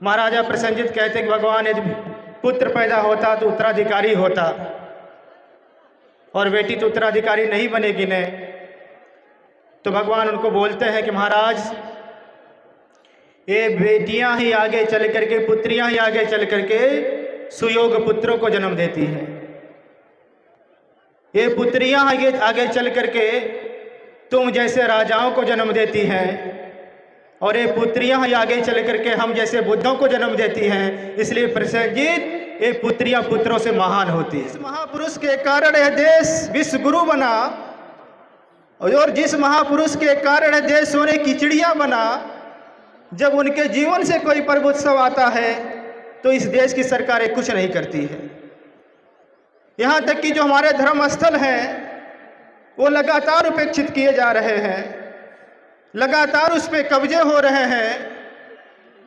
महाराजा प्रसेनजीत कहते कि भगवान यदि पुत्र पैदा होता तो उत्तराधिकारी होता, और बेटी तो उत्तराधिकारी नहीं बनेगी ने। तो भगवान उनको बोलते हैं कि महाराज, ये बेटियां ही आगे चल करके, पुत्रियां ही आगे चल करके सुयोग पुत्रों को जन्म देती हैं। ये पुत्रियां आगे आगे चल करके तुम जैसे राजाओं को जन्म देती हैं, और ये पुत्रियां ही आगे चल करके हम जैसे बुद्धों को जन्म देती हैं। इसलिए प्रसेनजीत, ये पुत्रियां पुत्रों से महान होती है। इस महापुरुष के कारण यह देश विश्व गुरु बना, और जिस महापुरुष के कारण देश सोने की चिड़िया बना। जब उनके जीवन से कोई पर्व उत्सव आता है तो इस देश की सरकारें कुछ नहीं करती है। यहाँ तक कि जो हमारे धर्म स्थल हैं वो लगातार उपेक्षित किए जा रहे हैं, लगातार उस पर कब्जे हो रहे हैं।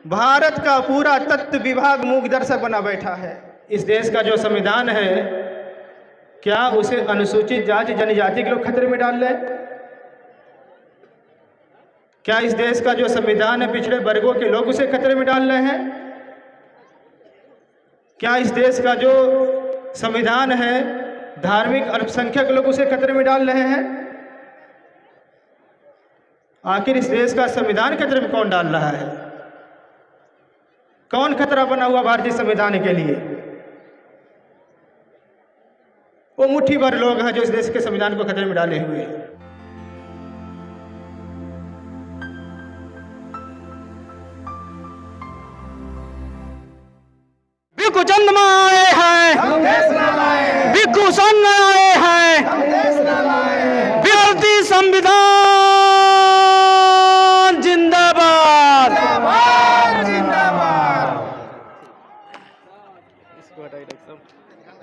भारत का पूरा तत्व विभाग मूक दर्शक बना बैठा है। इस देश का जो संविधान है, क्या उसे अनुसूचित जाति जनजाति के लोग खतरे में डाल रहे हैं? क्या इस देश का जो संविधान है, पिछड़े वर्गों के लोग उसे खतरे में डाल रहे हैं? क्या इस देश का जो संविधान है, धार्मिक अल्पसंख्यक लोग उसे खतरे में डाल रहे हैं? आखिर इस देश का संविधान खतरे में कौन डाल रहा है? कौन खतरा बना हुआ भारतीय संविधान के लिए? वो मुट्ठी भर लोग हैं जो इस देश के संविधान को खतरे में डाले हुए हैं। भिक्खु चंद्रमा आए हैं, भिक्खु संघ आए हैं, भारतीय संविधान जिंदाबाद।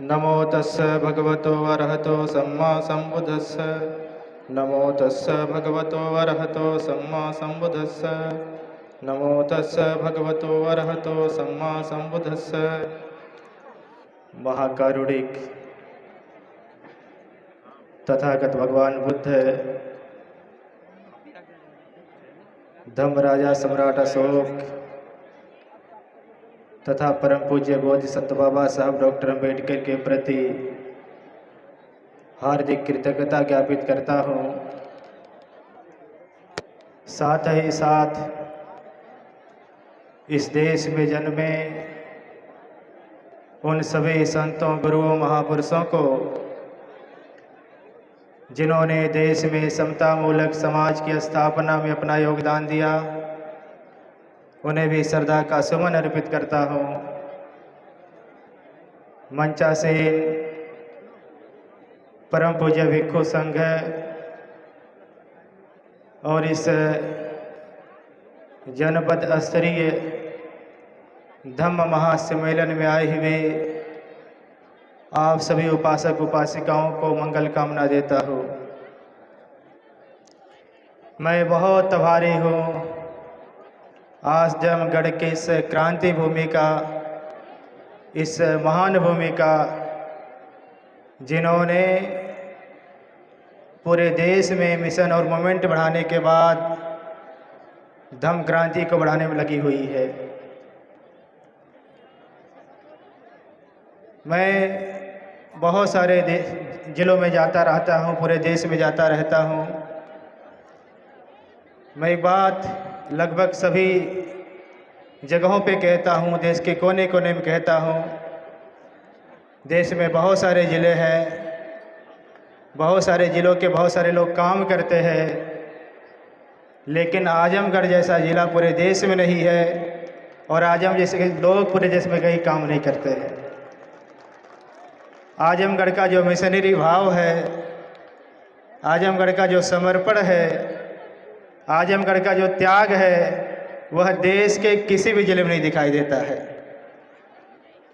नमो तस्स भगवतो अरहतो सम्मा संबुद्धस्स। नमो तस्स भगवतो अरहतो सम्मा संबुद्धस्स। नमो तस्स भगवतो अरहतो सम्मा संबुद्धस्स। महाकारुणिक तथागत भगवान बुद्ध, धम्मराजा सम्राट अशोक तथा परम पूज्य बोधिसत्व बाबा साहब डॉक्टर अम्बेडकर के प्रति हार्दिक कृतज्ञता ज्ञापित करता हूँ। साथ ही साथ इस देश में जन्मे उन सभी संतों, गुरुओं, महापुरुषों को जिन्होंने देश में समता मूलक समाज की स्थापना में अपना योगदान दिया, उन्हें भी श्रद्धा का सुमन अर्पित करता हूँ। मंचासीन परम पूज्य भिक्खु संघ और इस जनपद स्तरीय धम्म महासम्मेलन में आए हुए आप सभी उपासक उपासिकाओं को मंगल कामना देता हूँ। मैं बहुत आभारी हूँ आजमगढ़ के इस क्रांति भूमि का, इस महान भूमि का, जिन्होंने पूरे देश में मिशन और मोमेंट बढ़ाने के बाद धम्म क्रांति को बढ़ाने में लगी हुई है। मैं बहुत सारे जिलों में जाता रहता हूँ, पूरे देश में जाता रहता हूँ। मैं एक बात लगभग सभी जगहों पे कहता हूँ, देश के कोने कोने में कहता हूँ। देश में बहुत सारे ज़िले हैं, बहुत सारे ज़िलों के बहुत सारे लोग काम करते हैं, लेकिन आजमगढ़ जैसा ज़िला पूरे देश में नहीं है, और आजम जैसे लोग पूरे देश में कहीं काम नहीं करते हैं। आजमगढ़ का जो मिशनरी भाव है, आजमगढ़ का जो समर्पण है, आजमगढ़ का जो त्याग है, वह देश के किसी भी जिले में नहीं दिखाई देता है।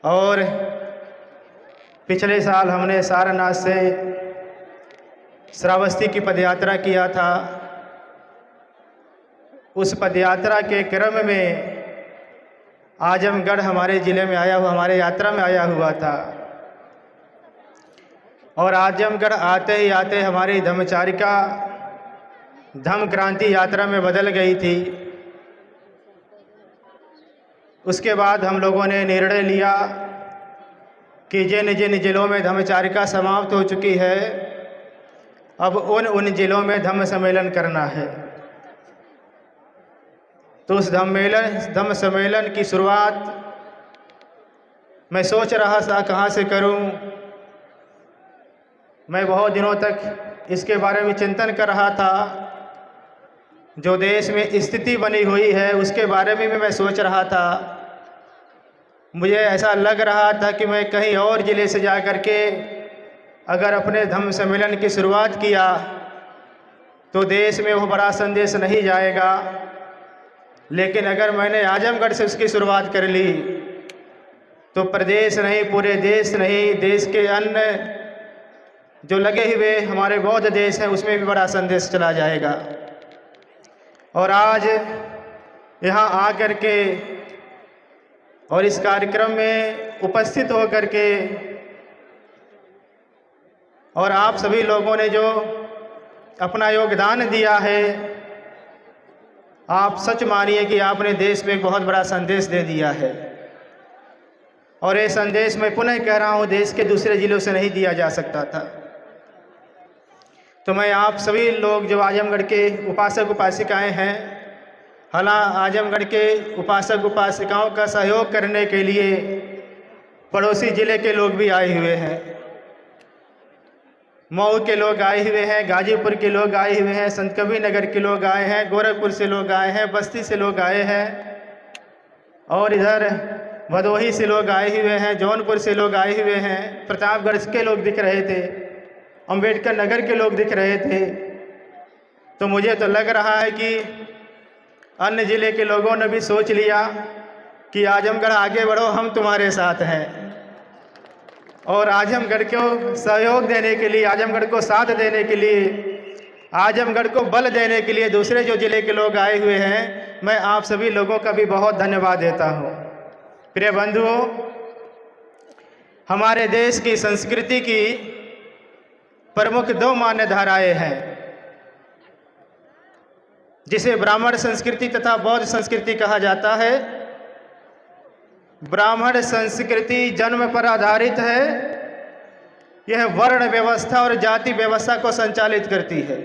और पिछले साल हमने सारनाथ से श्रावस्ती की पदयात्रा किया था। उस पदयात्रा के क्रम में आजमगढ़ हमारे ज़िले में आया हुआ, हमारे यात्रा में आया हुआ था। और आजमगढ़ आते ही आते हमारी धम्मचारिका धम्म क्रांति यात्रा में बदल गई थी। उसके बाद हम लोगों ने निर्णय लिया कि जिन जिन जिलों में धम्मचारिका समाप्त हो चुकी है, अब उन जिलों में धम्म सम्मेलन करना है। तो उस धम्म सम्मेलन की शुरुआत मैं सोच रहा था कहाँ से करूं। मैं बहुत दिनों तक इसके बारे में चिंतन कर रहा था। जो देश में स्थिति बनी हुई है उसके बारे में भी मैं सोच रहा था। मुझे ऐसा लग रहा था कि मैं कहीं और ज़िले से जा कर के अगर अपने धम्म सम्मेलन की शुरुआत किया तो देश में वो बड़ा संदेश नहीं जाएगा, लेकिन अगर मैंने आजमगढ़ से उसकी शुरुआत कर ली तो प्रदेश नहीं, पूरे देश नहीं, देश के अन्य जो लगे हुए हमारे बौद्ध देश हैं उसमें भी बड़ा संदेश चला जाएगा। और आज यहाँ आकर के और इस कार्यक्रम में उपस्थित होकर के और आप सभी लोगों ने जो अपना योगदान दिया है, आप सच मानिए कि आपने देश में एक बहुत बड़ा संदेश दे दिया है। और ये संदेश मैं पुनः कह रहा हूँ, देश के दूसरे ज़िलों से नहीं दिया जा सकता था। तो मैं आप सभी लोग जो आजमगढ़ के उपासक उपासिकाएं हैं, हालांकि आजमगढ़ के उपासक उपासिकाओं का सहयोग करने के लिए पड़ोसी ज़िले के लोग भी आए हुए हैं। मऊ के लोग आए हुए हैं, गाजीपुर के लोग आए हुए हैं, संत कबीर नगर के लोग आए हैं, गोरखपुर से लोग आए हैं, बस्ती से लोग आए हैं, और इधर भदोही से लोग आए हुए हैं, जौनपुर से लोग आए हुए हैं, प्रतापगढ़ के लोग दिख रहे थे, अंबेडकर नगर के लोग दिख रहे थे। तो मुझे तो लग रहा है कि अन्य ज़िले के लोगों ने भी सोच लिया कि आजमगढ़ आगे बढ़ो, हम तुम्हारे साथ हैं। और आजमगढ़ को सहयोग देने के लिए, आजमगढ़ को साथ देने के लिए, आजमगढ़ को बल देने के लिए दूसरे जो ज़िले के लोग आए हुए हैं, मैं आप सभी लोगों का भी बहुत धन्यवाद देता हूँ। प्रिय बंधुओं, हमारे देश की संस्कृति की प्रमुख दो मान्य धाराएं हैं, जिसे ब्राह्मण संस्कृति तथा बौद्ध संस्कृति कहा जाता है। ब्राह्मण संस्कृति जन्म पर आधारित है। यह वर्ण व्यवस्था और जाति व्यवस्था को संचालित करती है।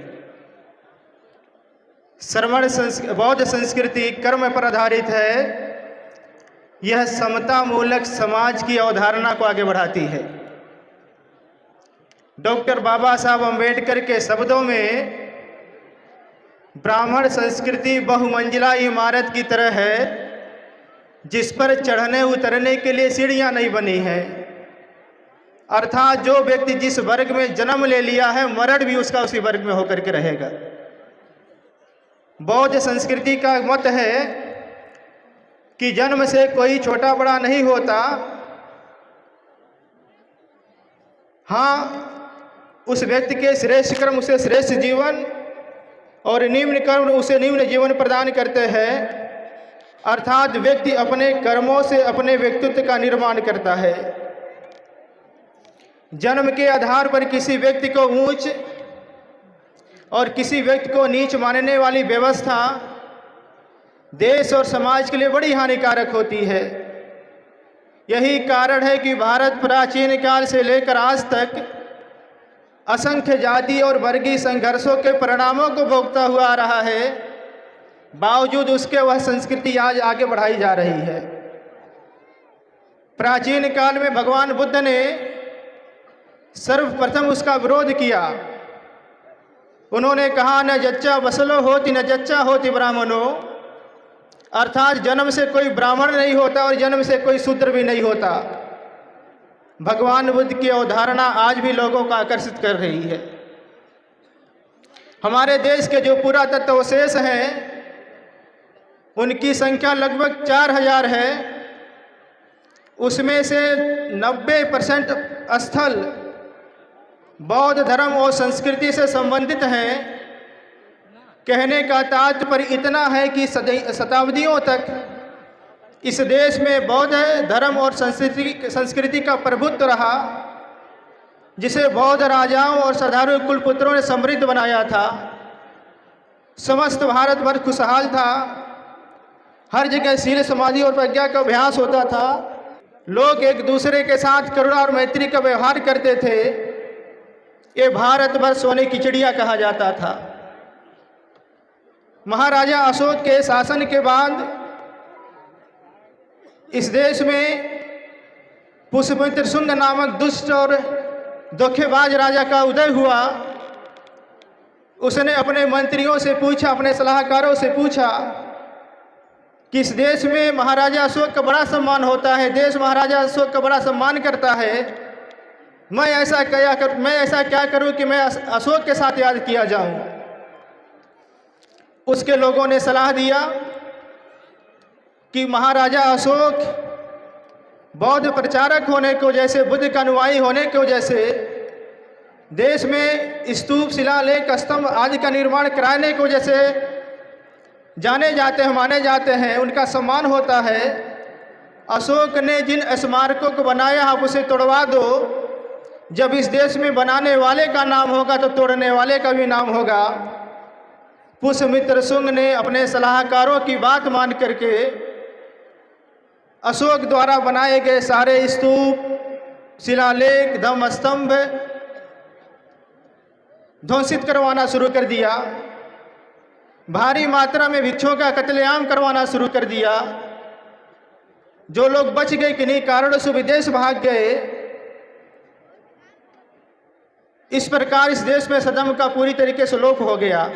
बौद्ध संस्कृति कर्म पर आधारित है। यह समता मूलक समाज की अवधारणा को आगे बढ़ाती है। डॉक्टर बाबा साहब अम्बेडकर के शब्दों में ब्राह्मण संस्कृति बहुमंजिला इमारत की तरह है, जिस पर चढ़ने उतरने के लिए सीढ़ियां नहीं बनी है। अर्थात जो व्यक्ति जिस वर्ग में जन्म ले लिया है, मरण भी उसका उसी वर्ग में होकर के रहेगा। बौद्ध संस्कृति का मत है कि जन्म से कोई छोटा बड़ा नहीं होता। हाँ, उस व्यक्ति के श्रेष्ठ कर्म उसे श्रेष्ठ जीवन और निम्न कर्म उसे निम्न जीवन प्रदान करते हैं। अर्थात व्यक्ति अपने कर्मों से अपने व्यक्तित्व का निर्माण करता है। जन्म के आधार पर किसी व्यक्ति को ऊंच और किसी व्यक्ति को नीच मानने वाली व्यवस्था देश और समाज के लिए बड़ी हानिकारक होती है। यही कारण है कि भारत प्राचीन काल से लेकर आज तक असंख्य जाति और वर्गीय संघर्षों के परिणामों को भोगता हुआ आ रहा है। बावजूद उसके वह संस्कृति आज आगे बढ़ाई जा रही है। प्राचीन काल में भगवान बुद्ध ने सर्वप्रथम उसका विरोध किया। उन्होंने कहा, न जच्चा बसलो होती न जच्चा होती ब्राह्मणो, अर्थात जन्म से कोई ब्राह्मण नहीं होता और जन्म से कोई शूद्र भी नहीं होता। भगवान बुद्ध की अवधारणा आज भी लोगों को आकर्षित कर रही है। हमारे देश के जो पुरातत्व अवशेष हैं उनकी संख्या लगभग 4000 है। उसमें से 90% स्थल बौद्ध धर्म और संस्कृति से संबंधित हैं। कहने का तात्पर्य इतना है कि शताब्दियों तक इस देश में बौद्ध धर्म और संस्कृति का प्रभुत्व रहा, जिसे बौद्ध राजाओं और श्रद्धालु कुलपुत्रों ने समृद्ध बनाया था। समस्त भारतवर्ष खुशहाल था। हर जगह शील समाधि और प्रज्ञा का अभ्यास होता था। लोग एक दूसरे के साथ करुणा और मैत्री का व्यवहार करते थे। ये भारतवर्ष सोने की चिड़िया कहा जाता था। महाराजा अशोक के शासन के बाद इस देश में पुष्यमित्र शुंग नामक दुष्ट और धोखेबाज राजा का उदय हुआ। उसने अपने मंत्रियों से पूछा, अपने सलाहकारों से पूछा कि इस देश में महाराजा अशोक का बड़ा सम्मान होता है, देश महाराजा अशोक का बड़ा सम्मान करता है, मैं ऐसा क्या करूं कि मैं अशोक के साथ याद किया जाऊं। उसके लोगों ने सलाह दिया कि महाराजा अशोक बौद्ध प्रचारक होने की वजह से, बुद्ध का अनुयायी होने की वजह से देश में स्तूप, शिलालेख, स्तंभ आदि का निर्माण कराने की वजह से जाने जाते हैं, माने जाते हैं, उनका सम्मान होता है। अशोक ने जिन स्मारकों को बनाया आप उसे तोड़वा दो। जब इस देश में बनाने वाले का नाम होगा तो तोड़ने वाले का भी नाम होगा। पुष्यमित्र शुंग ने अपने सलाहकारों की बात मान करके अशोक द्वारा बनाए गए सारे स्तूप, शिलालेख, धम्म स्तंभ ध्वंसित करवाना शुरू कर दिया। भारी मात्रा में भिक्षुओं का कत्लेआम करवाना शुरू कर दिया। जो लोग बच गए किन्हीं कारणों से विदेश भाग गए। इस प्रकार इस देश में सदम का पूरी तरीके से लोप हो गया।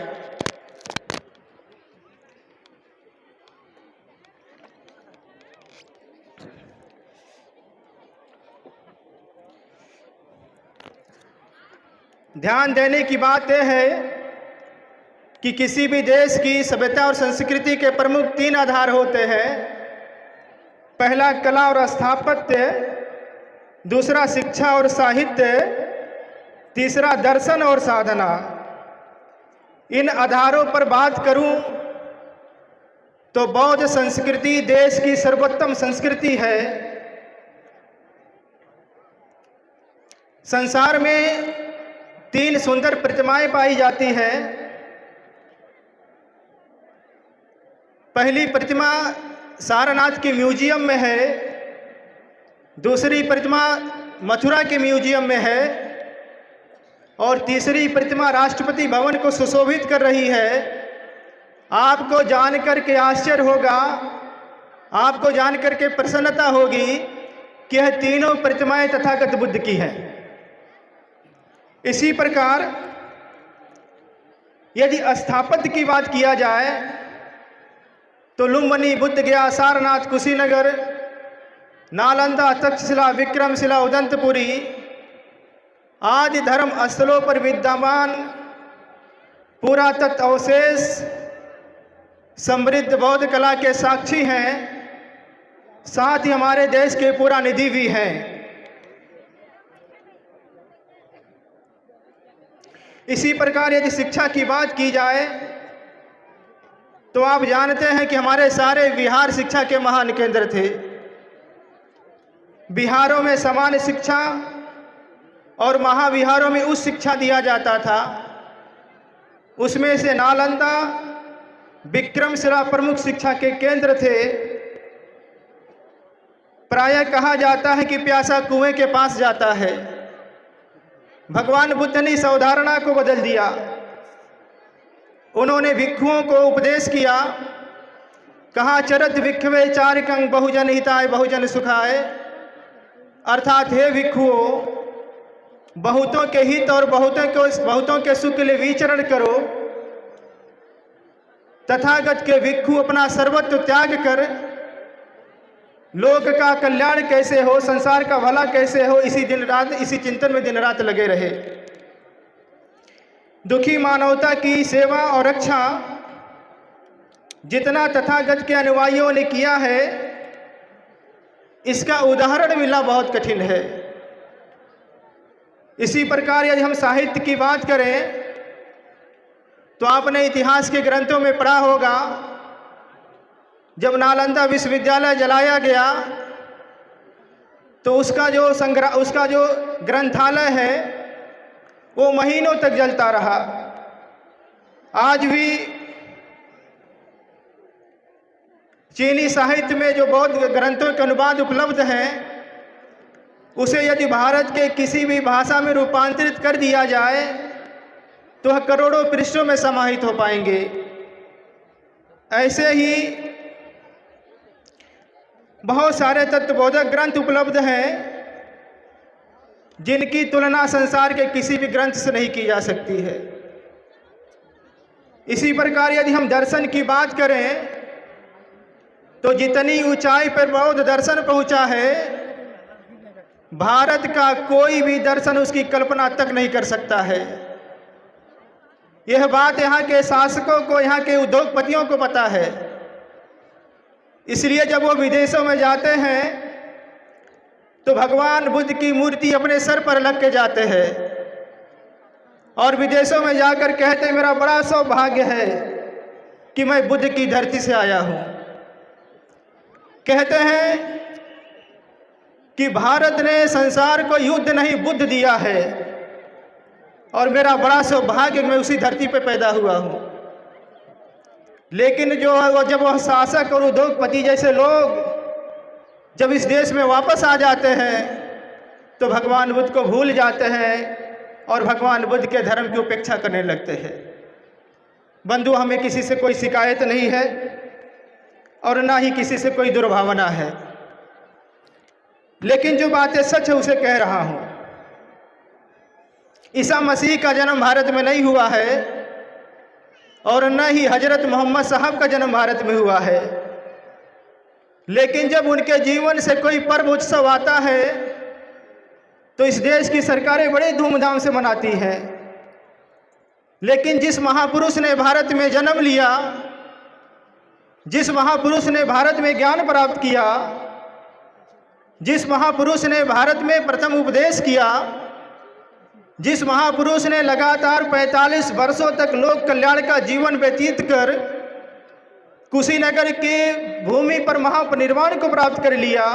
ध्यान देने की बात यह है कि किसी भी देश की सभ्यता और संस्कृति के प्रमुख 3 आधार होते हैं। पहला कला और स्थापत्य, दूसरा शिक्षा और साहित्य, तीसरा दर्शन और साधना। इन आधारों पर बात करूं तो बौद्ध संस्कृति देश की सर्वोत्तम संस्कृति है। संसार में 3 सुंदर प्रतिमाएं पाई जाती हैं। पहली प्रतिमा सारनाथ के म्यूजियम में है, दूसरी प्रतिमा मथुरा के म्यूजियम में है और तीसरी प्रतिमा राष्ट्रपति भवन को सुशोभित कर रही है। आपको जानकर के आश्चर्य होगा, आपको जानकर के प्रसन्नता होगी कि यह तीनों प्रतिमाएं तथागत बुद्ध की हैं। इसी प्रकार यदि स्थापत्य की बात किया जाए तो लुम्बिनी, बुद्ध गया, सारनाथ, कुशीनगर, नालंदा, तक्षशिला, विक्रमशिला, उदंतपुरी आदि धर्म स्थलों पर विद्यमान पुरातत्व अवशेष समृद्ध बौद्ध कला के साक्षी हैं। साथ ही हमारे देश के पुरा निधि भी हैं। इसी प्रकार यदि शिक्षा की बात की जाए तो आप जानते हैं कि हमारे सारे बिहार शिक्षा के महान केंद्र थे। बिहारों में सामान्य शिक्षा और महाविहारों में उच्च शिक्षा दिया जाता था। उसमें से नालंदा, विक्रमशिला प्रमुख शिक्षा के केंद्र थे। प्रायः कहा जाता है कि प्यासा कुएं के पास जाता है। भगवान बुद्ध ने इस अवधारणा को बदल दिया। उन्होंने भिक्षुओं को उपदेश किया, कहा चरत भिक्षवे चारिकं बहुजन हिताय बहुजन सुखाय, अर्थात हे भिक्षुओं, बहुतों के हित और बहुतों के सुख के लिए विचरण करो। तथागत के भिक्षु अपना सर्वत्व त्याग कर लोक का कल्याण कैसे हो, संसार का भला कैसे हो, इसी चिंतन में दिन रात लगे रहे। दुखी मानवता की सेवा और रक्षा जितना तथागत के अनुयायियों ने किया है, इसका उदाहरण मिलना बहुत कठिन है। इसी प्रकार यदि हम साहित्य की बात करें तो आपने इतिहास के ग्रंथों में पढ़ा होगा, जब नालंदा विश्वविद्यालय जलाया गया तो उसका जो ग्रंथालय है वो महीनों तक जलता रहा। आज भी चीनी साहित्य में जो बौद्ध ग्रंथों के अनुवाद उपलब्ध हैं, उसे यदि भारत के किसी भी भाषा में रूपांतरित कर दिया जाए तो वह करोड़ों पृष्ठों में समाहित हो पाएंगे। ऐसे ही बहुत सारे तत्वबोधक ग्रंथ उपलब्ध हैं जिनकी तुलना संसार के किसी भी ग्रंथ से नहीं की जा सकती है। इसी प्रकार यदि हम दर्शन की बात करें तो जितनी ऊंचाई पर बौद्ध दर्शन पहुंचा है, भारत का कोई भी दर्शन उसकी कल्पना तक नहीं कर सकता है। यह बात यहाँ के शासकों को, यहाँ के उद्योगपतियों को पता है। इसलिए जब वो विदेशों में जाते हैं तो भगवान बुद्ध की मूर्ति अपने सर पर रख के जाते हैं और विदेशों में जाकर कहते हैं, मेरा बड़ा सौभाग्य है कि मैं बुद्ध की धरती से आया हूँ। कहते हैं कि भारत ने संसार को युद्ध नहीं बुद्ध दिया है और मेरा बड़ा सौभाग्य मैं उसी धरती पर पैदा हुआ हूँ। लेकिन जब वह शासक और उद्योगपति जैसे लोग जब इस देश में वापस आ जाते हैं तो भगवान बुद्ध को भूल जाते हैं और भगवान बुद्ध के धर्म की उपेक्षा करने लगते हैं। बंधु, हमें किसी से कोई शिकायत नहीं है और ना ही किसी से कोई दुर्भावना है, लेकिन जो बातें सच है उसे कह रहा हूं। ईसा मसीह का जन्म भारत में नहीं हुआ है और न ही हजरत मोहम्मद साहब का जन्म भारत में हुआ है, लेकिन जब उनके जीवन से कोई पर्व उत्सव आता है तो इस देश की सरकारें बड़े धूमधाम से मनाती हैं। लेकिन जिस महापुरुष ने भारत में जन्म लिया, जिस महापुरुष ने भारत में ज्ञान प्राप्त किया, जिस महापुरुष ने भारत में प्रथम उपदेश किया, जिस महापुरुष ने लगातार 45 वर्षों तक लोक कल्याण का जीवन व्यतीत कर कुशीनगर के भूमि पर महापरिनिर्वाण को प्राप्त कर लिया,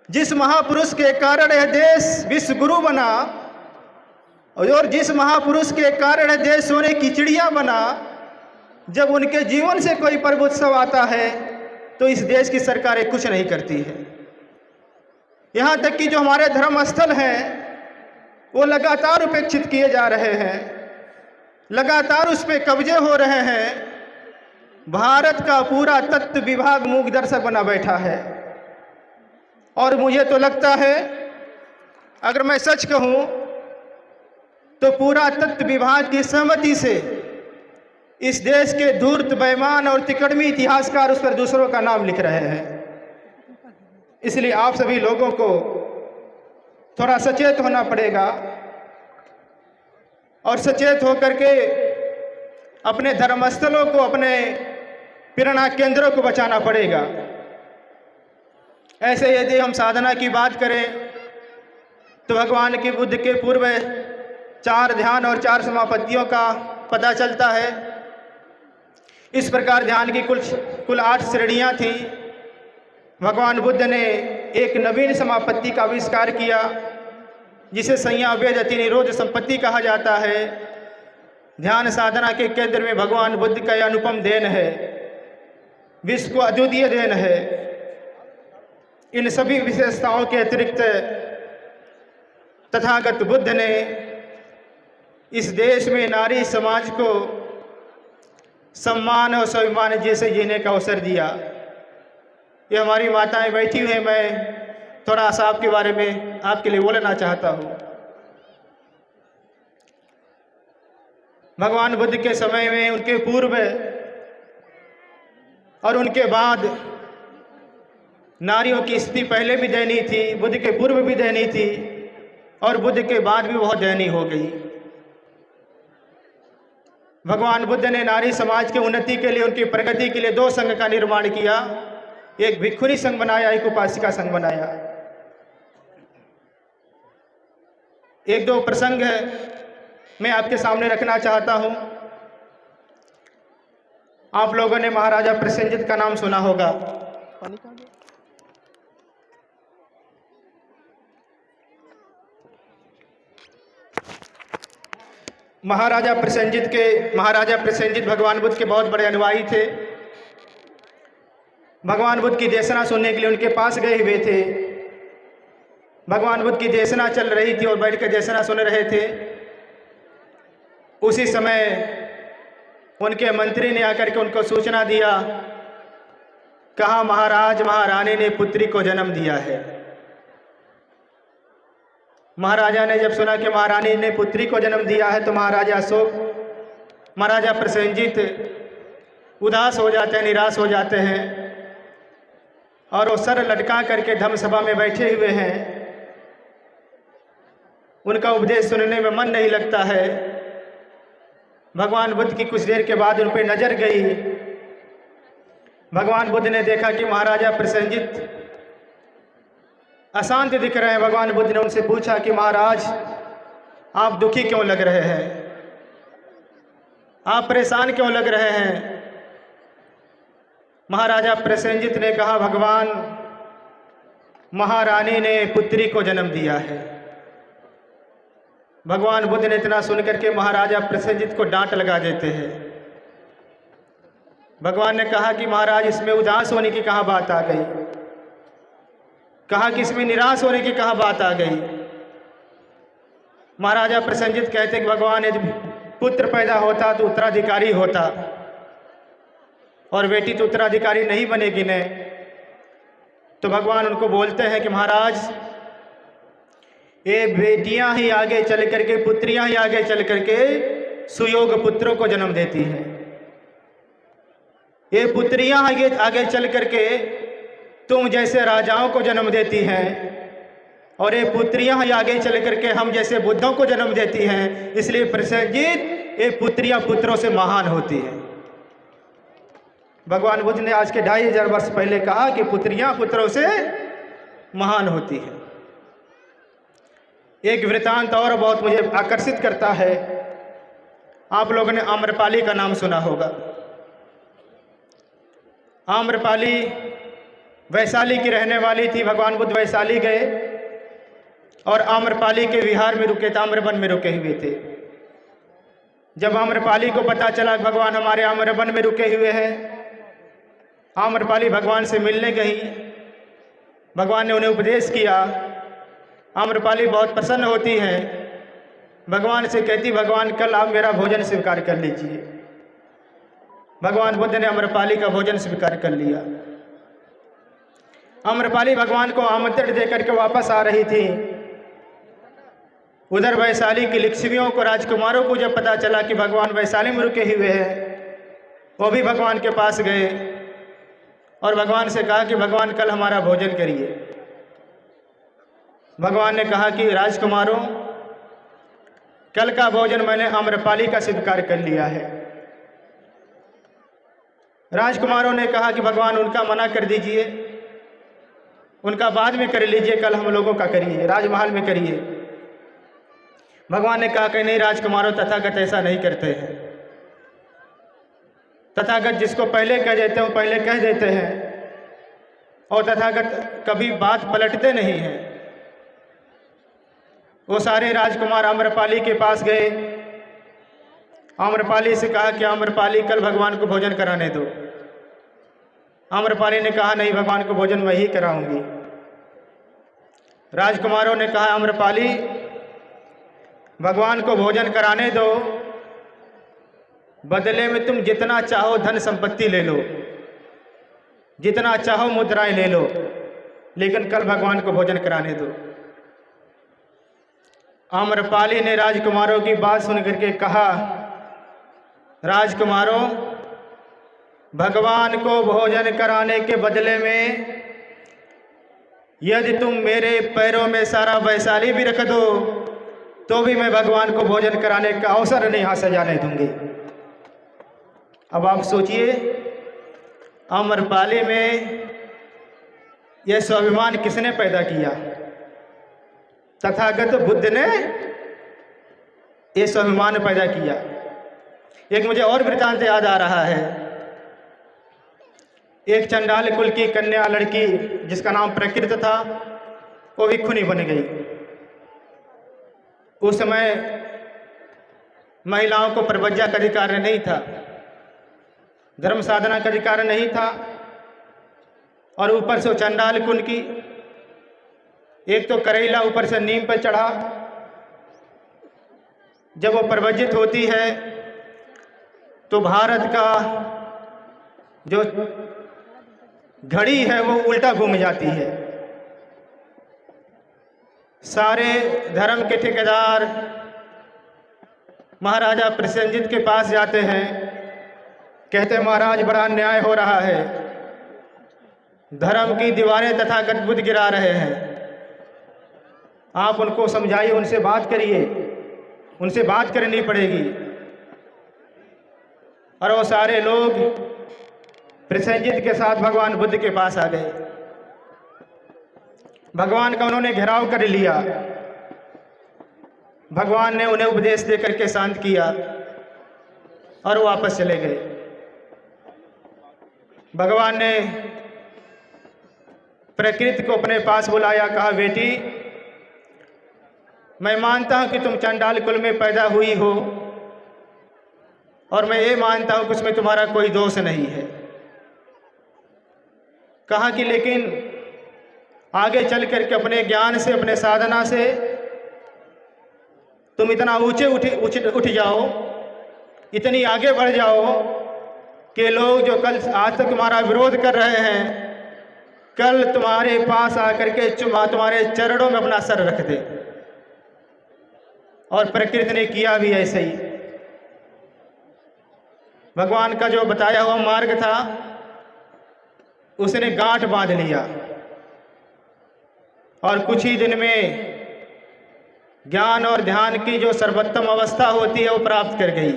जिस महापुरुष के कारण यह देश विश्व गुरु बना और जिस महापुरुष के कारण यह देश सोने की चिड़िया बना, जब उनके जीवन से कोई पर्व उत्सव आता है तो इस देश की सरकारें कुछ नहीं करती है। यहाँ तक कि जो हमारे धर्म स्थल हैं वो लगातार उपेक्षित किए जा रहे हैं, लगातार उस पर कब्जे हो रहे हैं। भारत का पूरा तत्व विभाग मूक दर्शक बना बैठा है और मुझे तो लगता है, अगर मैं सच कहूँ तो पूरा तत्व विभाग की सहमति से इस देश के धूर्त, बेईमान और तिकड़मी इतिहासकार उस पर दूसरों का नाम लिख रहे हैं। इसलिए आप सभी लोगों को थोड़ा सचेत होना पड़ेगा और सचेत होकर के अपने धर्मस्थलों को, अपने प्रेरणा केंद्रों को बचाना पड़ेगा। ऐसे यदि हम साधना की बात करें तो भगवान के बुद्ध के पूर्व 4 ध्यान और 4 समापत्तियों का पता चलता है। इस प्रकार ध्यान की कुल 8 श्रेणियाँ थीं। भगवान बुद्ध ने एक नवीन समापत्ति का आविष्कार किया जिसे संज्ञा वेद अति निरोध संपत्ति कहा जाता है। ध्यान साधना के केंद्र में भगवान बुद्ध का यह अनुपम देन है, विश्व को अद्वितीय देन है। इन सभी विशेषताओं के अतिरिक्त तथागत बुद्ध ने इस देश में नारी समाज को सम्मान और स्वाभिमान जैसे जीने का अवसर दिया। ये हमारी माताएं बैठी हुई हैं, मैं थोड़ा सा आपके बारे में आपके लिए बोलना चाहता हूँ। भगवान बुद्ध के समय में, उनके पूर्व और उनके बाद नारियों की स्थिति पहले भी दयनीय थी, बुद्ध के पूर्व भी दयनीय थी और बुद्ध के बाद भी बहुत दयनीय हो गई। भगवान बुद्ध ने नारी समाज की उन्नति के लिए, उनकी प्रगति के लिए 2 संघ का निर्माण किया। एक भिक्षुणी संघ बनाया, एक उपासिका संघ बनाया। 1-2 प्रसंग मैं आपके सामने रखना चाहता हूं। आप लोगों ने महाराजा प्रसेनजित का नाम सुना होगा। महाराजा प्रसेनजित भगवान बुद्ध के बहुत बड़े अनुयायी थे। भगवान बुद्ध की देशना सुनने के लिए उनके पास गए हुए थे। भगवान बुद्ध की देशना चल रही थी और बैठ कर देशना सुन रहे थे। उसी समय उनके मंत्री ने आकर के उनको सूचना दिया, कहा महाराज महारानी ने पुत्री को जन्म दिया है। महाराजा ने जब सुना कि महारानी ने पुत्री को जन्म दिया है तो महाराजा प्रसेनजीत उदास हो जाते हैं, निराश हो जाते हैं और वो सर लटका करके धम्म सभा में बैठे हुए हैं। उनका उपदेश सुनने में मन नहीं लगता है। भगवान बुद्ध की कुछ देर के बाद उन पर नजर गई। भगवान बुद्ध ने देखा कि महाराजा प्रसेनजीत अशांत दिख रहे हैं। भगवान बुद्ध ने उनसे पूछा कि महाराज आप दुखी क्यों लग रहे हैं, आप परेशान क्यों लग रहे हैं। महाराजा प्रसेनजीत ने कहा भगवान महारानी ने पुत्री को जन्म दिया है। भगवान बुद्ध ने इतना सुनकर के महाराजा प्रसेनजीत को डांट लगा देते हैं। भगवान ने कहा कि महाराज इसमें उदास होने की कहाँ बात आ गई, कहा कि इसमें निराश होने की कहाँ बात आ गई। महाराजा प्रसेनजीत कहते कि भगवान यदि पुत्र पैदा होता तो उत्तराधिकारी होता और बेटी तो उत्तराधिकारी नहीं बनेगी ने। तो भगवान उनको बोलते हैं कि महाराज ये बेटियां ही आगे चल करके, पुत्रियां ही आगे चल करके सुयोग पुत्रों को जन्म देती हैं। ये पुत्रियां आगे चल करके तुम जैसे राजाओं को जन्म देती हैं और ये पुत्रियां ही आगे चल करके हम जैसे बुद्धों को जन्म देती हैं। इसलिए प्रसेनजीत ये पुत्रियां पुत्रों से महान होती हैं। भगवान बुद्ध ने आज के 2500 वर्ष पहले कहा कि पुत्रियां पुत्रों से महान होती हैं। एक वृतांत और बहुत मुझे आकर्षित करता है। आप लोगों ने आम्रपाली का नाम सुना होगा। आम्रपाली वैशाली की रहने वाली थी। भगवान बुद्ध वैशाली गए और आम्रपाली के विहार में रुके, आम्रवन में रुके हुए थे। जब आम्रपाली को पता चला कि भगवान हमारे आम्रवन में रुके हुए हैं, आम्रपाली भगवान से मिलने गई। भगवान ने उन्हें उपदेश किया। आम्रपाली बहुत प्रसन्न होती हैं। भगवान से कहती भगवान कल आप मेरा भोजन स्वीकार कर लीजिए। भगवान बुद्ध ने आम्रपाली का भोजन स्वीकार कर लिया। आम्रपाली भगवान को आमंत्रण देकर के वापस आ रही थी। उधर वैशाली की लिच्छवियों को, राजकुमारों को जब पता चला कि भगवान वैशाली में रुके हुए हैं, वो भी भगवान के पास गए और भगवान से कहा कि भगवान कल हमारा भोजन करिए। भगवान ने कहा कि राजकुमारों कल का भोजन मैंने आम्रपाली का स्वीकार कर लिया है। राजकुमारों ने कहा कि भगवान उनका मना कर दीजिए, उनका बाद में कर लीजिए, कल हम लोगों का करिए, राजमहल में करिए। भगवान ने कहा कि नहीं राजकुमारों, तथागत ऐसा नहीं करते हैं। तथागत जिसको पहले कह देते हैं वो पहले कह देते हैं और तथागत कभी बात पलटते नहीं हैं। वो सारे राजकुमार आम्रपाली के पास गए। आम्रपाली से कहा कि आम्रपाली कल भगवान को भोजन कराने दो। आम्रपाली ने कहा नहीं, भगवान को भोजन मैं ही कराऊंगी। राजकुमारों ने कहा आम्रपाली भगवान को भोजन कराने दो, बदले में तुम जितना चाहो धन संपत्ति ले लो, जितना चाहो मुद्राएं ले लो, लेकिन कल भगवान को भोजन कराने दो। आम्रपाली ने राजकुमारों की बात सुन करके कहा राजकुमारों, भगवान को भोजन कराने के बदले में यदि तुम मेरे पैरों में सारा वैशाली भी रख दो तो भी मैं भगवान को भोजन कराने का अवसर नहीं हासिल जाने दूंगी। अब आप सोचिए, आम्रपाली में यह स्वाभिमान किसने पैदा किया? तथागत बुद्ध ने यह स्वाभिमान पैदा किया। एक मुझे और वृतांत याद आ रहा है। एक चंडाल कुल की कन्या लड़की जिसका नाम प्रकृत था, वो भी खूनी बन गई। उस समय महिलाओं को प्रवज्ञा का अधिकार नहीं था, धर्म साधना का अधिकार नहीं था। और ऊपर से चंडाल कुन की, एक तो करेला ऊपर से नीम पर चढ़ा। जब वो प्रवज्जित होती है तो भारत का जो घड़ी है वो उल्टा घूम जाती है। सारे धर्म के ठेकेदार महाराजा प्रसेनजीत के पास जाते हैं, कहते हैं महाराज बड़ा अन्याय हो रहा है, धर्म की दीवारें तथागत बुद्ध गिरा रहे हैं, आप उनको समझाइए, उनसे बात करिए, उनसे बात करनी पड़ेगी। और वो सारे लोग प्रसेनजीत के साथ भगवान बुद्ध के पास आ गए। भगवान का उन्होंने घेराव कर लिया। भगवान ने उन्हें उपदेश दे करके शांत किया और वो वापस चले गए। भगवान ने प्रकृति को अपने पास बुलाया, कहा बेटी मैं मानता हूं कि तुम चंडाल कुल में पैदा हुई हो और मैं ये मानता हूं कि उसमें तुम्हारा कोई दोष नहीं है। कहा कि लेकिन आगे चल करके अपने ज्ञान से, अपने साधना से तुम इतना ऊंचे उठ जाओ, इतनी आगे बढ़ जाओ कि लोग जो कल आज तक तुम्हारा विरोध कर रहे हैं, कल तुम्हारे पास आकर के तुम्हारे चरणों में अपना सर रख दे। और प्रकृति ने किया भी ऐसे ही। भगवान का जो बताया हुआ मार्ग था उसने गांठ बांध लिया और कुछ ही दिन में ज्ञान और ध्यान की जो सर्वोत्तम अवस्था होती है वो प्राप्त कर गई।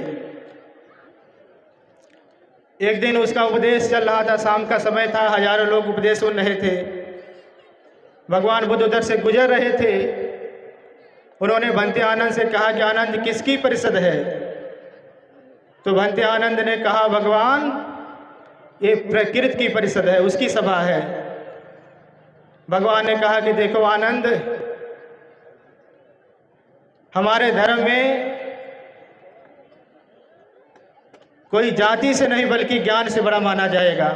एक दिन उसका उपदेश चल रहा था, शाम का समय था, हजारों लोग उपदेश सुन रहे थे। भगवान बुद्ध उधर से गुजर रहे थे। उन्होंने भंते आनंद से कहा कि आनंद किसकी परिषद है? तो भंते आनंद ने कहा भगवान ये प्रकृति की परिषद है, उसकी सभा है। भगवान ने कहा कि देखो आनंद, हमारे धर्म में कोई जाति से नहीं बल्कि ज्ञान से बड़ा माना जाएगा।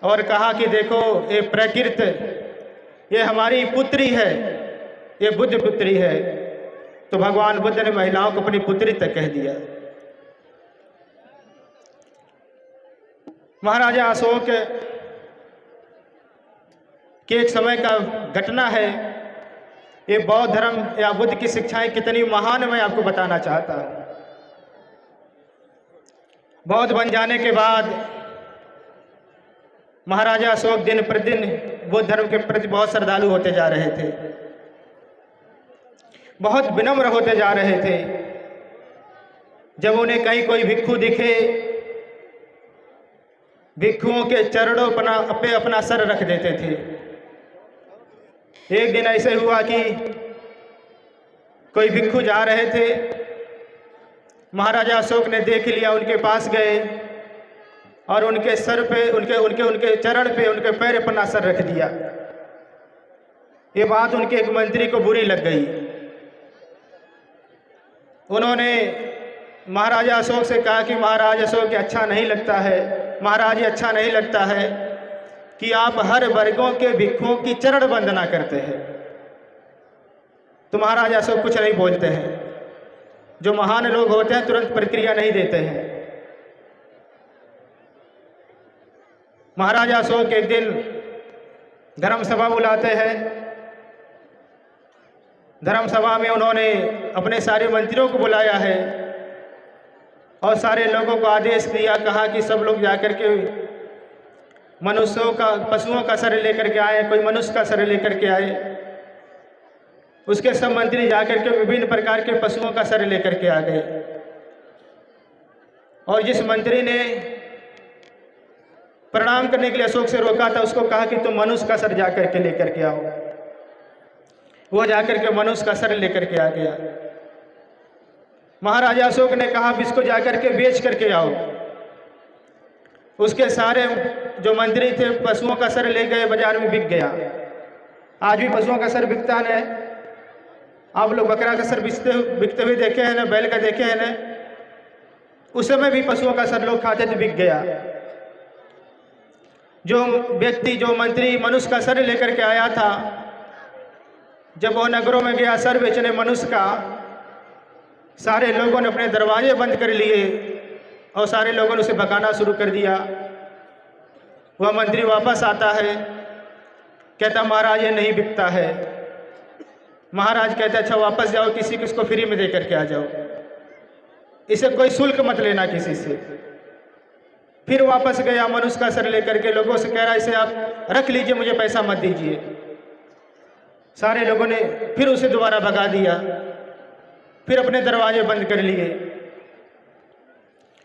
और कहा कि देखो ये प्रकृति ये हमारी पुत्री है, ये बुद्ध पुत्री है। तो भगवान बुद्ध ने महिलाओं को अपनी पुत्री तक कह दिया। महाराजा अशोक के एक समय का घटना है। ये बौद्ध धर्म या बुद्ध की शिक्षाएं कितनी महान मैं आपको बताना चाहता हूँ। बौद्ध बन जाने के बाद महाराजा अशोक दिन प्रतिदिन बुद्ध धर्म के प्रति बहुत श्रद्धालु होते जा रहे थे, बहुत विनम्र होते जा रहे थे। जब उन्हें कहीं कोई भिक्षु दिखे, भिक्षुओं के चरणों पे अपना सर रख देते थे। एक दिन ऐसे हुआ कि कोई भिक्षु जा रहे थे, महाराजा अशोक ने देख लिया, उनके पास गए और उनके सर पे, उनके चरण पे, उनके पैर पर अपना सर रख दिया। ये बात उनके एक मंत्री को बुरी लग गई। उन्होंने महाराजा अशोक से कहा कि महाराज अशोक अच्छा नहीं लगता है, महाराज ये अच्छा नहीं लगता है कि आप हर वर्गों के भिक्षुओं की चरण वंदना करते हैं। तो महाराज अशोक कुछ नहीं बोलते हैं। जो महान लोग होते हैं तुरंत प्रतिक्रिया नहीं देते हैं। महाराजा अशोक एक दिन धर्म सभा बुलाते हैं। धर्म सभा में उन्होंने अपने सारे मंत्रियों को बुलाया है और सारे लोगों को आदेश दिया, कहा कि सब लोग जाकर के पशुओं का सर लेकर के आए, कोई मनुष्य का सर लेकर के आए। उसके सब मंत्री जाकर के विभिन्न प्रकार के पशुओं का सर लेकर के आ गए। और जिस मंत्री ने प्रणाम करने के लिए अशोक से रोका था, उसको कहा कि तुम मनुष्य का सर जाकर के लेकर के आओ। वो जाकर के मनुष्य का सर लेकर के आ गया। महाराजा अशोक ने कहा इसको जाकर के बेच करके आओ। उसके सारे जो मंत्री थे पशुओं का सर ले गए, बाजार में बिक गया। आज भी पशुओं का सर बिकता है। आप लोग बकरा का सर बिकते हुए देखे हैं ना, बैल का देखे हैं ना। उस समय भी पशुओं का सर लोग खाते थे, बिक गया। जो व्यक्ति, जो मंत्री मनुष्य का सर लेकर के आया था, जब वो नगरों में गया सर बेचने मनुष्य का, सारे लोगों ने अपने दरवाजे बंद कर लिए और सारे लोगों ने उसे भगाना शुरू कर दिया। वह मंत्री वापस आता है, कहता महाराज ये नहीं बिकता है। महाराज कहते अच्छा वापस जाओ, किसी को फ्री में दे करके आ जाओ, इसे कोई शुल्क मत लेना किसी से। फिर वापस गया मनुष्य का सर लेकर के, लोगों से कह रहा इसे आप रख लीजिए, मुझे पैसा मत दीजिए। सारे लोगों ने फिर उसे दोबारा भगा दिया, फिर अपने दरवाजे बंद कर लिए।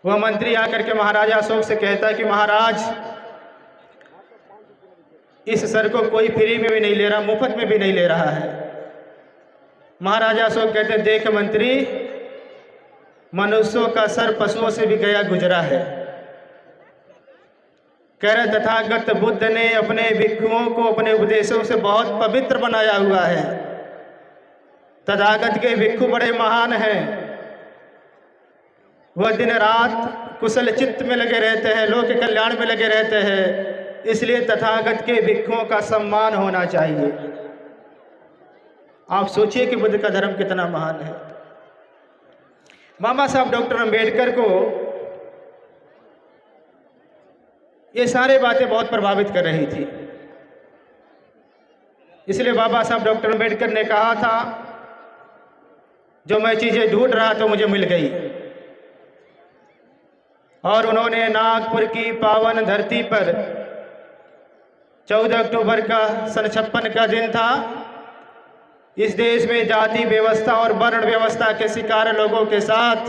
वह मंत्री आकर के महाराजा अशोक से कहता है कि महाराज इस सर को कोई फ्री में भी नहीं ले रहा, मुफ्त में भी नहीं ले रहा है। महाराजा अशोक कहते देख मंत्री, मनुष्यों का सर पशुओं से भी गया गुजरा है। कह रहे तथागत बुद्ध ने अपने भिक्षुओं को अपने उपदेशों से बहुत पवित्र बनाया हुआ है। तथागत के भिक्षु बड़े महान हैं, वह दिन रात कुशल चित्त में लगे रहते हैं, लोक कल्याण में लगे रहते हैं, इसलिए तथागत के भिक्षुओं का सम्मान होना चाहिए। आप सोचिए कि बुद्ध का धर्म कितना महान है। बाबा साहब डॉक्टर अंबेडकर को ये सारे बातें बहुत प्रभावित कर रही थी, इसलिए बाबा साहब डॉक्टर अंबेडकर ने कहा था जो मैं चीज़ें ढूंढ रहा तो मुझे मिल गई। और उन्होंने नागपुर की पावन धरती पर 14 अक्टूबर का सन 56 का दिन था, इस देश में जाति व्यवस्था और वर्ण व्यवस्था के शिकार लोगों के साथ,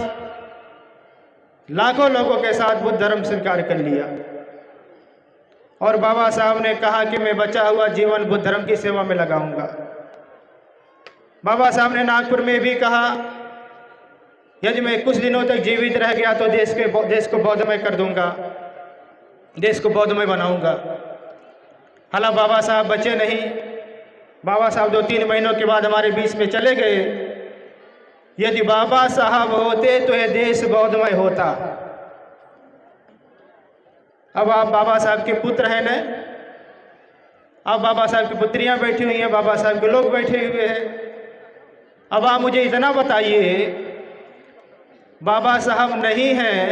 लाखों लोगों के साथ बुद्ध धर्म स्वीकार कर लिया। और बाबा साहब ने कहा कि मैं बचा हुआ जीवन बुद्ध धर्म की सेवा में लगाऊंगा। बाबा साहब ने नागपुर में भी कहा यदि मैं कुछ दिनों तक जीवित रह गया तो देश को बौद्धमय कर दूंगा, देश को बौद्धमय बनाऊंगा। हालांकि बाबा साहब बचे नहीं। बाबा साहब 2-3 महीनों के बाद हमारे बीच में चले गए। यदि बाबा साहब होते तो यह देश बौद्धमय होता। अब आप बाबा साहब के पुत्र हैं न, अब बाबा साहब की पुत्रियां बैठी हुई हैं, बाबा साहब के लोग बैठे हुए हैं। अब आप मुझे इतना बताइए, बाबा साहब नहीं हैं,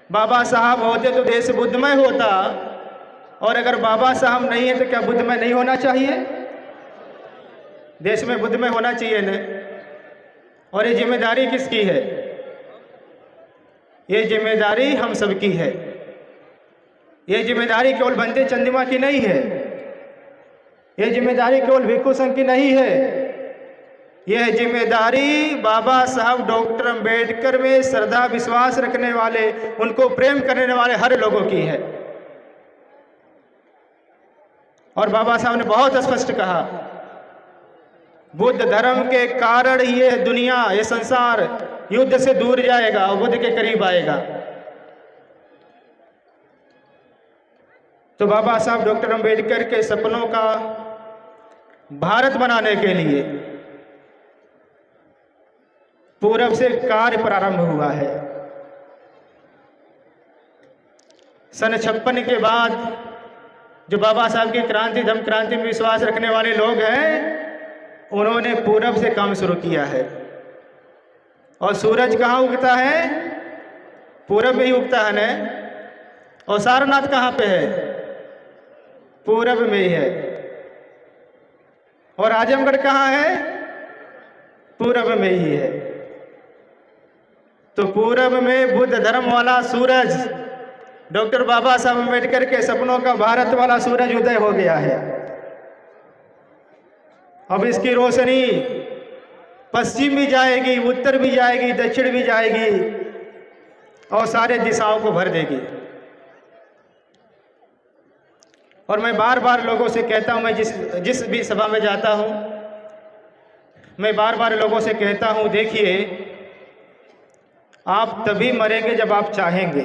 बाबा साहब होते तो देश बुद्धमय होता, और अगर बाबा साहब नहीं है तो क्या बुद्धमय नहीं होना चाहिए? देश में बुद्धमय होना चाहिए न। और ये जिम्मेदारी किसकी है? ये जिम्मेदारी हम सबकी है। ये जिम्मेदारी केवल बंदे चंद्रमा की नहीं है, ये जिम्मेदारी केवल भिक्षु संघ की नहीं है, यह जिम्मेदारी बाबा साहब डॉक्टर अंबेडकर में श्रद्धा विश्वास रखने वाले, उनको प्रेम करने वाले हर लोगों की है। और बाबा साहब ने बहुत स्पष्ट कहा, बुद्ध धर्म के कारण ये दुनिया, ये संसार युद्ध से दूर जाएगा और बुद्ध के करीब आएगा। तो बाबा साहब डॉक्टर अंबेडकर के सपनों का भारत बनाने के लिए पूरब से कार्य प्रारंभ हुआ है। सन 56 के बाद जो बाबा साहब की क्रांति, धम्म क्रांति में विश्वास रखने वाले लोग हैं, उन्होंने पूरब से काम शुरू किया है। और सूरज कहाँ उगता है? पूरब में ही उगता है न। और सारनाथ कहाँ पे है? पूरब में ही है। और आजमगढ़ कहाँ है? पूरब में ही है। तो पूरब में बुद्ध धर्म वाला सूरज, डॉक्टर बाबा साहब अम्बेडकर के सपनों का भारत वाला सूरज उदय हो गया है। अब इसकी रोशनी पश्चिम भी जाएगी, उत्तर भी जाएगी, दक्षिण भी जाएगी और सारे दिशाओं को भर देगी। और मैं बार बार लोगों से कहता हूं, मैं जिस भी सभा में जाता हूं, मैं बार बार लोगों से कहता हूं, देखिए आप तभी मरेंगे जब आप चाहेंगे,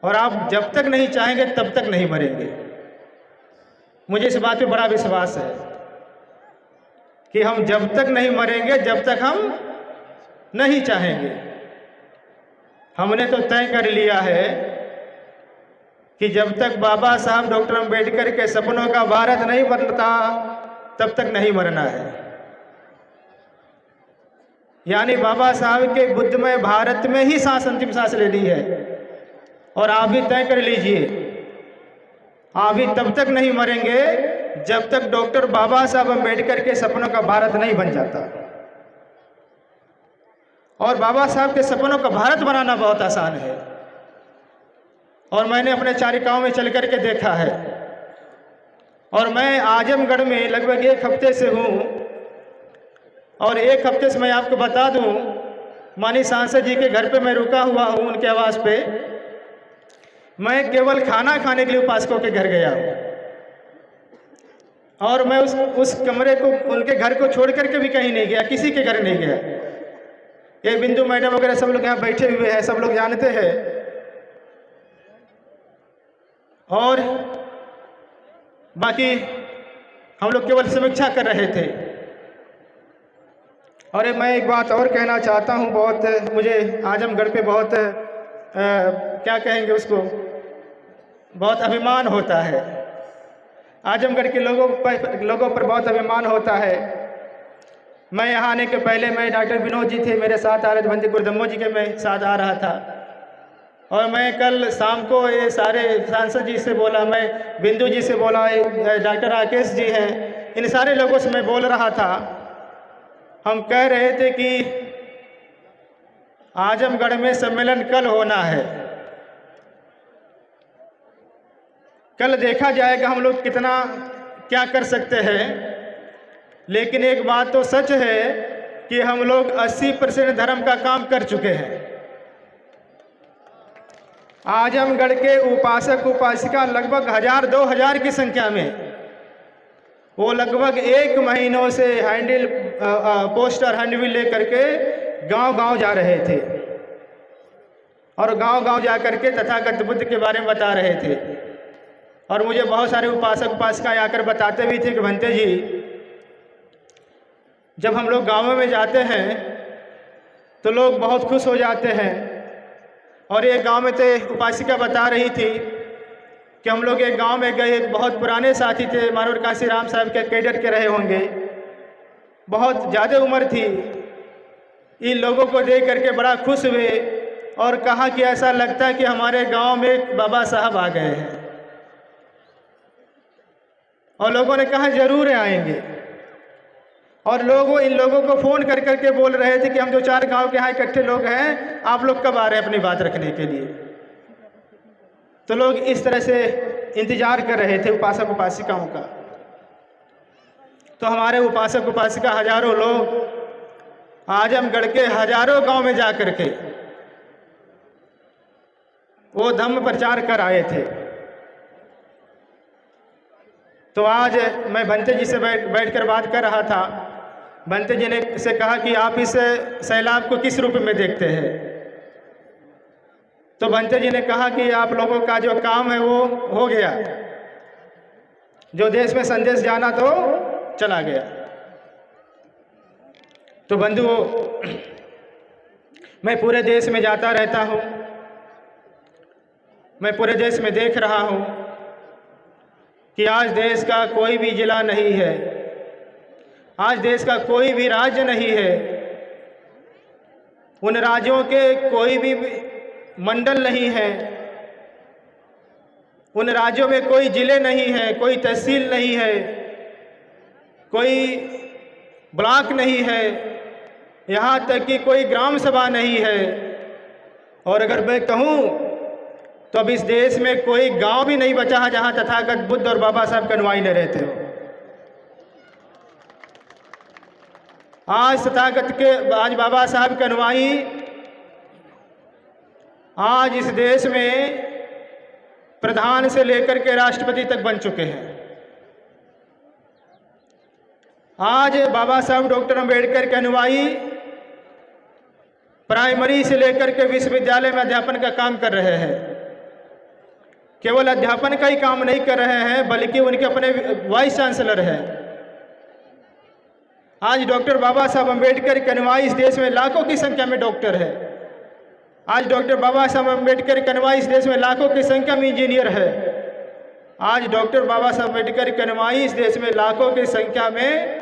और आप जब तक नहीं चाहेंगे तब तक नहीं मरेंगे। मुझे इस बात पे बड़ा विश्वास है कि हम जब तक नहीं मरेंगे जब तक हम नहीं चाहेंगे। हमने तो तय कर लिया है कि जब तक बाबा साहब डॉक्टर अम्बेडकर के सपनों का भारत नहीं बनता तब तक नहीं मरना है। यानी बाबा साहब के बुद्धमय भारत में ही सांस अंतिम सांस लेनी है। और आप भी तय कर लीजिए, आप भी तब तक नहीं मरेंगे जब तक डॉक्टर बाबा साहब अम्बेडकर के सपनों का भारत नहीं बन जाता। और बाबा साहब के सपनों का भारत बनाना बहुत आसान है, और मैंने अपने चारिकाओं में चल कर के देखा है। और मैं आजमगढ़ में लगभग 1 हफ्ते से हूँ, और 1 हफ्ते से मैं आपको बता दूँ, माननीय सांसद जी के घर पे मैं रुका हुआ हूँ उनके आवास पे। मैं केवल खाना खाने के लिए उपासकों के घर गया हूँ, और मैं उस कमरे को, उनके घर को छोड़ करके भी कहीं नहीं गया, किसी के घर नहीं गया। ये बिंदु मैडम वगैरह सब लोग यहाँ बैठे हुए हैं, सब लोग जानते हैं। और बाकी हम लोग केवल समीक्षा कर रहे थे। और मैं एक बात और कहना चाहता हूँ, बहुत मुझे आजमगढ़ पे बहुत क्या कहेंगे उसको, बहुत अभिमान होता है। आजमगढ़ के लोगों पर बहुत अभिमान होता है। मैं यहाँ आने के पहले मैं डॉक्टर विनोद जी थे मेरे साथ आ रहे थे, बंदी गुरदम्मो जी के मैं साथ आ रहा था। और मैं कल शाम को ये सारे सांसद जी से बोला, मैं बिंदु जी से बोला, डॉक्टर राकेश जी हैं, इन सारे लोगों से मैं बोल रहा था। हम कह रहे थे कि आजमगढ़ में सम्मेलन कल होना है, कल देखा जाएगा हम लोग कितना क्या कर सकते हैं। लेकिन एक बात तो सच है कि हम लोग 80% धर्म का काम कर चुके हैं। आजमगढ़ के उपासक उपासिका लगभग 1000-2000 की संख्या में, वो लगभग 1 महीनों से पोस्टर हैंडबिल लेकर के गांव-गांव जा रहे थे, और गांव-गांव जा करके तथागत बुद्ध के बारे में बता रहे थे। और मुझे बहुत सारे उपासक उपासिकाएं आकर बताते भी थे कि भंते जी, जब हम लोग गाँवों में जाते हैं तो लोग बहुत खुश हो जाते हैं। और एक गांव में तो उपासिका बता रही थी कि हम लोग एक गांव में गए, एक बहुत पुराने साथी थे, मानवर काशी राम साहब के कैडर के रहे होंगे, बहुत ज़्यादा उम्र थी। इन लोगों को देख करके बड़ा खुश हुए और कहा कि ऐसा लगता है कि हमारे गांव में बाबा साहब आ गए हैं। और लोगों ने कहा जरूर आएंगे। और इन लोगों को फ़ोन कर करके बोल रहे थे कि हम 2-4 गांव के यहाँ इकट्ठे लोग हैं, आप लोग कब आ रहे हैं अपनी बात रखने के लिए। तो लोग इस तरह से इंतज़ार कर रहे थे उपासक उपासिकाओं का। तो हमारे उपासक उपासिका हजारों लोग आजमगढ़ के हजारों गांव में जा कर के वो धम्म प्रचार कर आए थे। तो आज मैं भंते जी से बैठकर बात कर रहा था। भंते जी ने से कहा कि आप इस सैलाब को किस रूप में देखते हैं। तो भंते जी ने कहा कि आप लोगों का जो काम है वो हो गया, जो देश में संदेश जाना तो चला गया। तो बंधुओं, मैं पूरे देश में जाता रहता हूँ, मैं पूरे देश में देख रहा हूँ कि आज देश का कोई भी जिला नहीं है, आज देश का कोई भी राज्य नहीं है, उन राज्यों के कोई भी मंडल नहीं है, उन राज्यों में कोई जिले नहीं है, कोई तहसील नहीं है, कोई ब्लॉक नहीं है, यहाँ तक कि कोई ग्राम सभा नहीं है। और अगर मैं कहूँ तो अब इस देश में कोई गांव भी नहीं बचा है जहाँ तथागत बुद्ध और बाबा साहब के अनुयायी न रहते हो। आज आज बाबा साहब के अनुयायी आज इस देश में प्रधान से लेकर के राष्ट्रपति तक बन चुके हैं। आज बाबा साहब डॉक्टर अम्बेडकर के अनुयायी प्राइमरी से लेकर के विश्वविद्यालय में अध्यापन का काम कर रहे हैं। केवल अध्यापन का ही काम नहीं कर रहे हैं, बल्कि उनके अपने वाइस चांसलर हैं। आज डॉक्टर बाबा साहब अम्बेडकर के अनुयायी इस देश में लाखों की संख्या में डॉक्टर है। आज डॉक्टर बाबा साहब अम्बेडकर की अनुयायी इस देश में लाखों की संख्या में इंजीनियर है। आज डॉक्टर बाबा साहब अम्बेडकर की अनुयायी इस देश में लाखों की संख्या में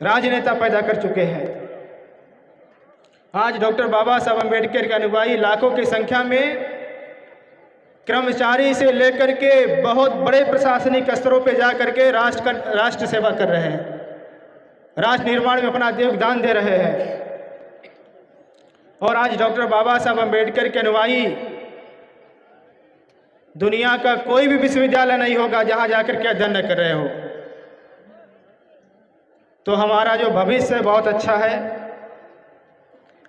राजनेता पैदा कर चुके हैं। आज डॉक्टर बाबा साहब अम्बेडकर के अनुयायी लाखों की संख्या में कर्मचारी से लेकर के बहुत बड़े प्रशासनिक स्तरों पे जा करके राष्ट्र सेवा कर रहे हैं, राष्ट्र निर्माण में अपना योगदान दे रहे हैं। और आज डॉक्टर बाबा साहब अम्बेडकर के अनुयायी दुनिया का कोई भी विश्वविद्यालय नहीं होगा जहां जाकर के अध्ययन कर रहे हो। तो हमारा जो भविष्य बहुत अच्छा है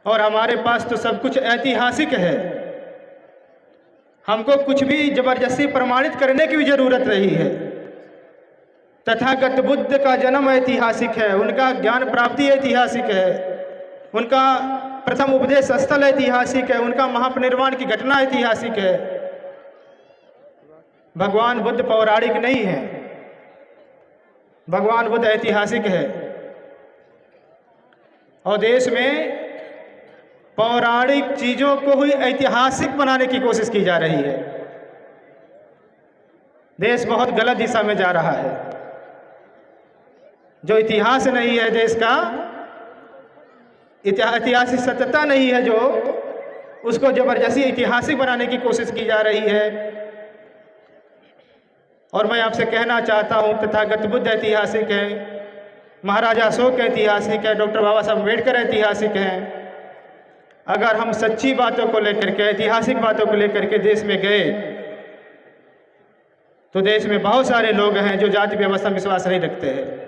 और हमारे पास तो सब कुछ ऐतिहासिक है। हमको कुछ भी जबरदस्ती प्रमाणित करने की भी जरूरत नहीं है। तथागत बुद्ध का जन्म ऐतिहासिक है, उनका ज्ञान प्राप्ति ऐतिहासिक है, उनका प्रथम उपदेश स्थल ऐतिहासिक है, उनका महापरिनिर्वाण की घटना ऐतिहासिक है। भगवान बुद्ध पौराणिक नहीं है, भगवान बुद्ध ऐतिहासिक है। और देश में पौराणिक चीजों को ही ऐतिहासिक बनाने की कोशिश की जा रही है। देश बहुत गलत दिशा में जा रहा है। जो इतिहास नहीं है देश का, ऐतिहासिक सत्यता नहीं है, जो उसको जबरदस्ती ऐतिहासिक बनाने की कोशिश की जा रही है। और मैं आपसे कहना चाहता हूं, तथागत बुद्ध ऐतिहासिक है, महाराजा अशोक ऐतिहासिक है, डॉक्टर बाबा साहब अम्बेडकर ऐतिहासिक हैं। अगर हम सच्ची बातों को लेकर के, ऐतिहासिक बातों को लेकर के देश में गए तो देश में बहुत सारे लोग हैं जो जाति व्यवस्था में विश्वास नहीं रखते हैं।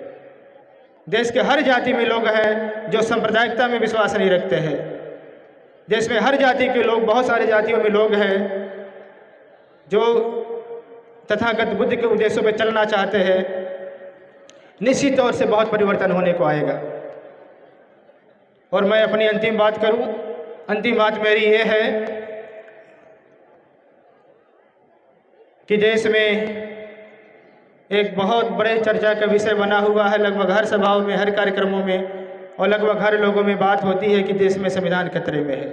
देश के हर जाति में लोग हैं जो सांप्रदायिकता में विश्वास नहीं रखते हैं। देश में हर जाति के लोग, बहुत सारे जातियों में लोग हैं जो तथागत बुद्ध के उद्देश्यों पर चलना चाहते हैं। निश्चित तौर से बहुत परिवर्तन होने को आएगा। और मैं अपनी अंतिम बात करूं, अंतिम बात मेरी ये है कि देश में एक बहुत बड़े चर्चा का विषय बना हुआ है। लगभग हर सभाओं में, हर कार्यक्रमों में और लगभग हर लोगों में बात होती है कि देश में संविधान खतरे में है।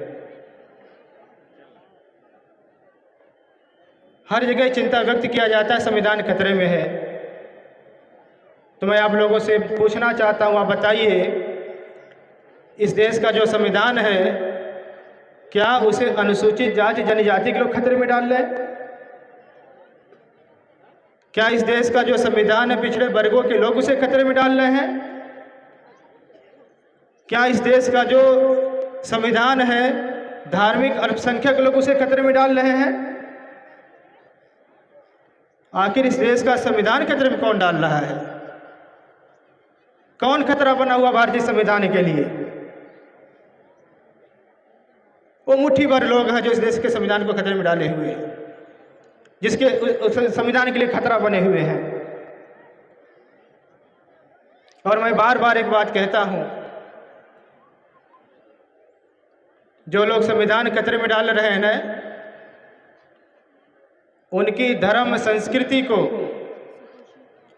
हर जगह चिंता व्यक्त किया जाता है संविधान खतरे में है। तो मैं आप लोगों से पूछना चाहता हूँ, आप बताइए, इस देश का जो संविधान है क्या उसे अनुसूचित जाति जनजाति के लोग खतरे में डाल रहे हैं? क्या इस देश का जो संविधान है पिछड़े वर्गों के लोग उसे खतरे में डाल रहे हैं? क्या इस देश का जो संविधान है धार्मिक अल्पसंख्यक लोग उसे खतरे में डाल रहे हैं? आखिर इस देश का संविधान खतरे में कौन डाल रहा है? कौन खतरा बना हुआ भारतीय संविधान के लिए? वो मुट्ठी भर लोग हैं जो इस देश के संविधान को खतरे में डाले हुए हैं, जिसके संविधान के लिए खतरा बने हुए हैं। और मैं बार बार एक बात कहता हूं, जो लोग संविधान खतरे में डाल रहे हैं ना, उनकी धर्म संस्कृति को,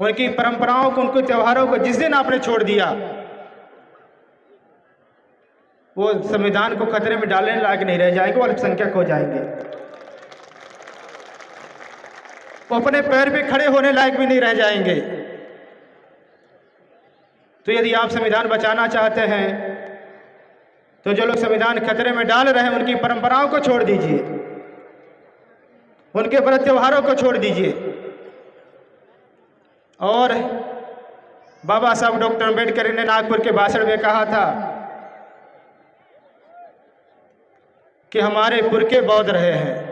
उनकी परंपराओं को, उनके त्योहारों को जिस दिन आपने छोड़ दिया, वो संविधान को खतरे में डालने लायक नहीं रह जाएंगे, वो अल्पसंख्यक हो जाएंगे। वो अपने पैर पे खड़े होने लायक भी नहीं रह जाएंगे। तो यदि आप संविधान बचाना चाहते हैं तो जो लोग संविधान खतरे में डाल रहे हैं उनकी परंपराओं को छोड़ दीजिए, उनके व्रत त्योहारों को छोड़ दीजिए। और बाबा साहब डॉक्टर अम्बेडकर ने नागपुर के भाषण में कहा था कि हमारे पुरखे बौद्ध रहे हैं,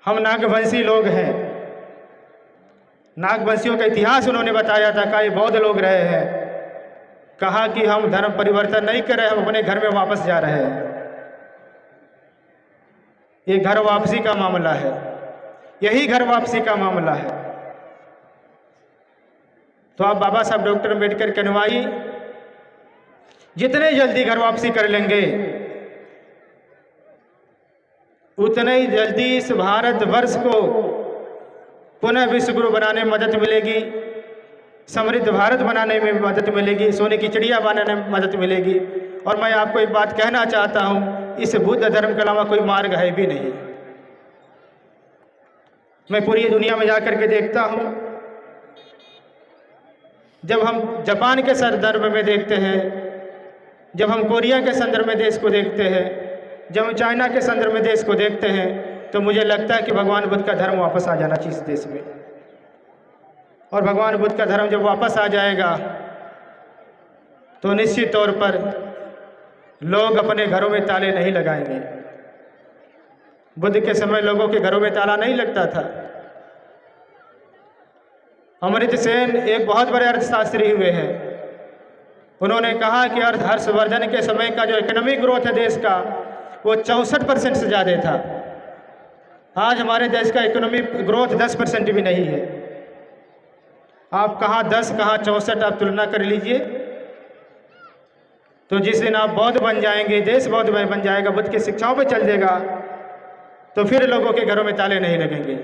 हम नागवंशी लोग हैं। नागवंशियों का इतिहास उन्होंने बताया था, कहा ये बौद्ध लोग रहे हैं। कहा कि हम धर्म परिवर्तन नहीं कर रहे, हम अपने घर में वापस जा रहे हैं। ये घर वापसी का मामला है, यही घर वापसी का मामला है। तो आप बाबा साहब डॉक्टर अम्बेडकर के अनुयायी जितने जल्दी घर वापसी कर लेंगे, उतने ही जल्दी इस भारतवर्ष को पुनः विश्व गुरु बनाने में मदद मिलेगी, समृद्ध भारत बनाने में मदद मिलेगी, सोने की चिड़िया बनाने में मदद मिलेगी। और मैं आपको एक बात कहना चाहता हूँ, इस बुद्ध धर्म के अलावा कोई मार्ग है भी नहीं। मैं पूरी दुनिया में जाकर के देखता हूँ, जब हम जापान के संदर्भ में देखते हैं, जब हम कोरिया के संदर्भ में देश को देखते हैं, जब हम चाइना के संदर्भ में देश को देखते हैं, तो मुझे लगता है कि भगवान बुद्ध का धर्म वापस आ जाना चाहिए इस देश में। और भगवान बुद्ध का धर्म जब वापस आ जाएगा तो निश्चित तौर पर लोग अपने घरों में ताले नहीं लगाएंगे। बुद्ध के समय लोगों के घरों में ताला नहीं लगता था। अमर्त्य सेन एक बहुत बड़े अर्थशास्त्री हुए हैं। उन्होंने कहा कि हर्षवर्धन के समय का जो इकोनॉमिक ग्रोथ है देश का, वो 64% से ज़्यादा था। आज हमारे देश का इकोनॉमिक ग्रोथ 10% भी नहीं है। आप कहाँ 10 कहाँ 64, आप तुलना कर लीजिए। तो जिस दिन आप बौद्ध बन जाएंगे, देश बौद्ध बन जाएगा, बुद्ध की शिक्षाओं पर चल देगा, तो फिर लोगों के घरों में ताले नहीं लगेंगे।